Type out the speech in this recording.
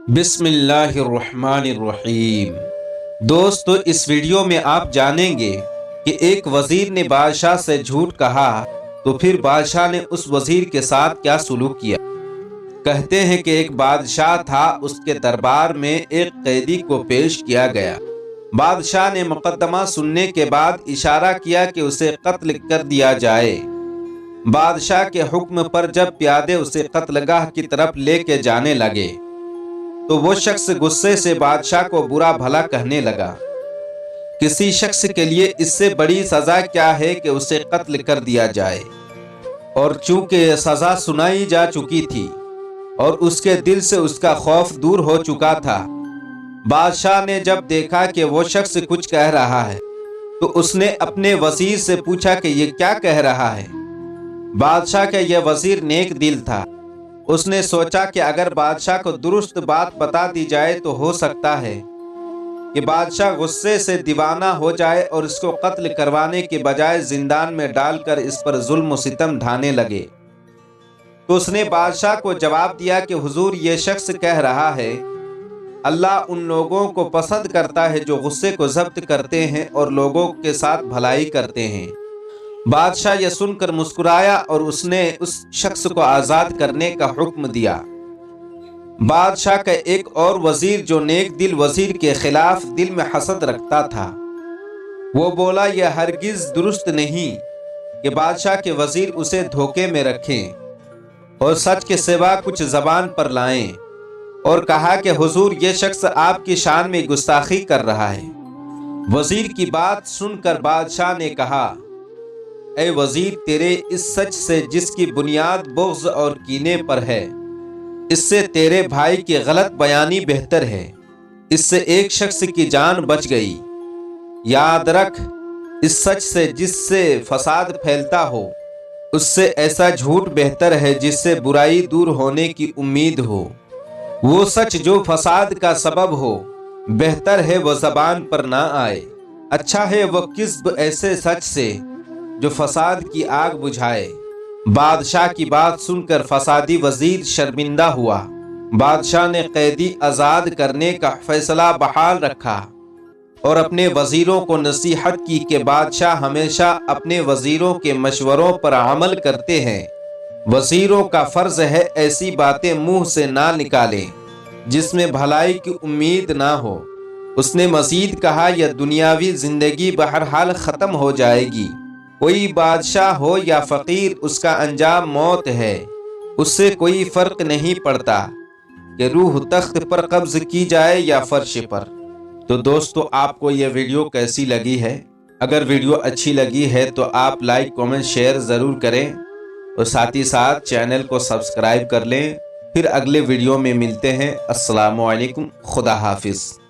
बिस्मिल्लाहिर्रहमानिर्रहीम। दोस्तों, इस वीडियो में आप जानेंगे कि एक वजीर ने बादशाह से झूठ कहा तो फिर बादशाह ने उस वजीर के साथ क्या सुलूक किया। कहते हैं कि एक बादशाह था, उसके दरबार में एक कैदी को पेश किया गया। बादशाह ने मुकदमा सुनने के बाद इशारा किया कि उसे कत्ल कर दिया जाए। बादशाह के हुक्म पर जब प्यादे उसे कत्लगाह की तरफ लेके जाने लगे तो वो शख्स गुस्से से बादशाह को बुरा भला कहने लगा। किसी शख्स के लिए इससे बड़ी सजा क्या है कि उसे कत्ल कर दिया जाए। और चूंकि सजा सुनाई जा चुकी थी और उसके दिल से उसका खौफ दूर हो चुका था, बादशाह ने जब देखा कि वो शख्स कुछ कह रहा है तो उसने अपने वजीर से पूछा कि ये क्या कह रहा है। बादशाह का यह वजीर नेक दिल था। उसने सोचा कि अगर बादशाह को दुरुस्त बात बता दी जाए तो हो सकता है कि बादशाह गुस्से से दीवाना हो जाए और इसको कत्ल करवाने के बजाय जिंदान में डालकर इस पर जुल्म सितम ढाने लगे। तो उसने बादशाह को जवाब दिया कि हुजूर, ये शख्स कह रहा है अल्लाह उन लोगों को पसंद करता है जो गुस्से को जब्त करते हैं और लोगों के साथ भलाई करते हैं। बादशाह यह सुनकर मुस्कुराया और उसने उस शख्स को आजाद करने का हुक्म दिया। बादशाह का एक और वजीर जो नेक दिल वजीर के खिलाफ दिल में हसद रखता था, वो बोला यह हरगिज दुरुस्त नहीं कि बादशाह के वजीर उसे धोखे में रखें और सच के सिवा कुछ जबान पर लाएं। और कहा कि हुजूर, ये शख्स आपकी शान में गुस्ताखी कर रहा है। वजीर की बात सुनकर बादशाह ने कहा, ऐ वजीर, तेरे इस सच से जिसकी बुनियाद बुग़्ज़ और कीने पर है, इससे तेरे भाई की गलत बयानी बेहतर है। इससे एक शख्स की जान बच गई। याद रख, इस सच से जिससे फसाद फैलता हो, उससे ऐसा झूठ बेहतर है जिससे बुराई दूर होने की उम्मीद हो। वो सच जो फसाद का सबब हो, बेहतर है वो ज़बान पर ना आए। अच्छा है वो किस्ब ऐसे सच से जो फसाद की आग बुझाए। बादशाह की बात सुनकर फसादी वजीर शर्मिंदा हुआ। बादशाह ने कैदी आजाद करने का फैसला बहाल रखा और अपने वजीरों को नसीहत की कि बादशाह हमेशा अपने वजीरों के मशवरों पर अमल करते हैं। वजीरों का फर्ज है ऐसी बातें मुंह से ना निकालें जिसमें भलाई की उम्मीद ना हो। उसने मजीद कहा, यह दुनियावी जिंदगी बहरहाल खत्म हो जाएगी। कोई बादशाह हो या फकीर, उसका अंजाम मौत है। उससे कोई फर्क नहीं पड़ता कि रूह तख्त पर कब्ज की जाए या फर्श पर। तो दोस्तों, आपको यह वीडियो कैसी लगी है? अगर वीडियो अच्छी लगी है तो आप लाइक, कमेंट, शेयर ज़रूर करें और साथ ही साथ चैनल को सब्सक्राइब कर लें। फिर अगले वीडियो में मिलते हैं। अस्सलामु अलैकुम, खुदा हाफिज़।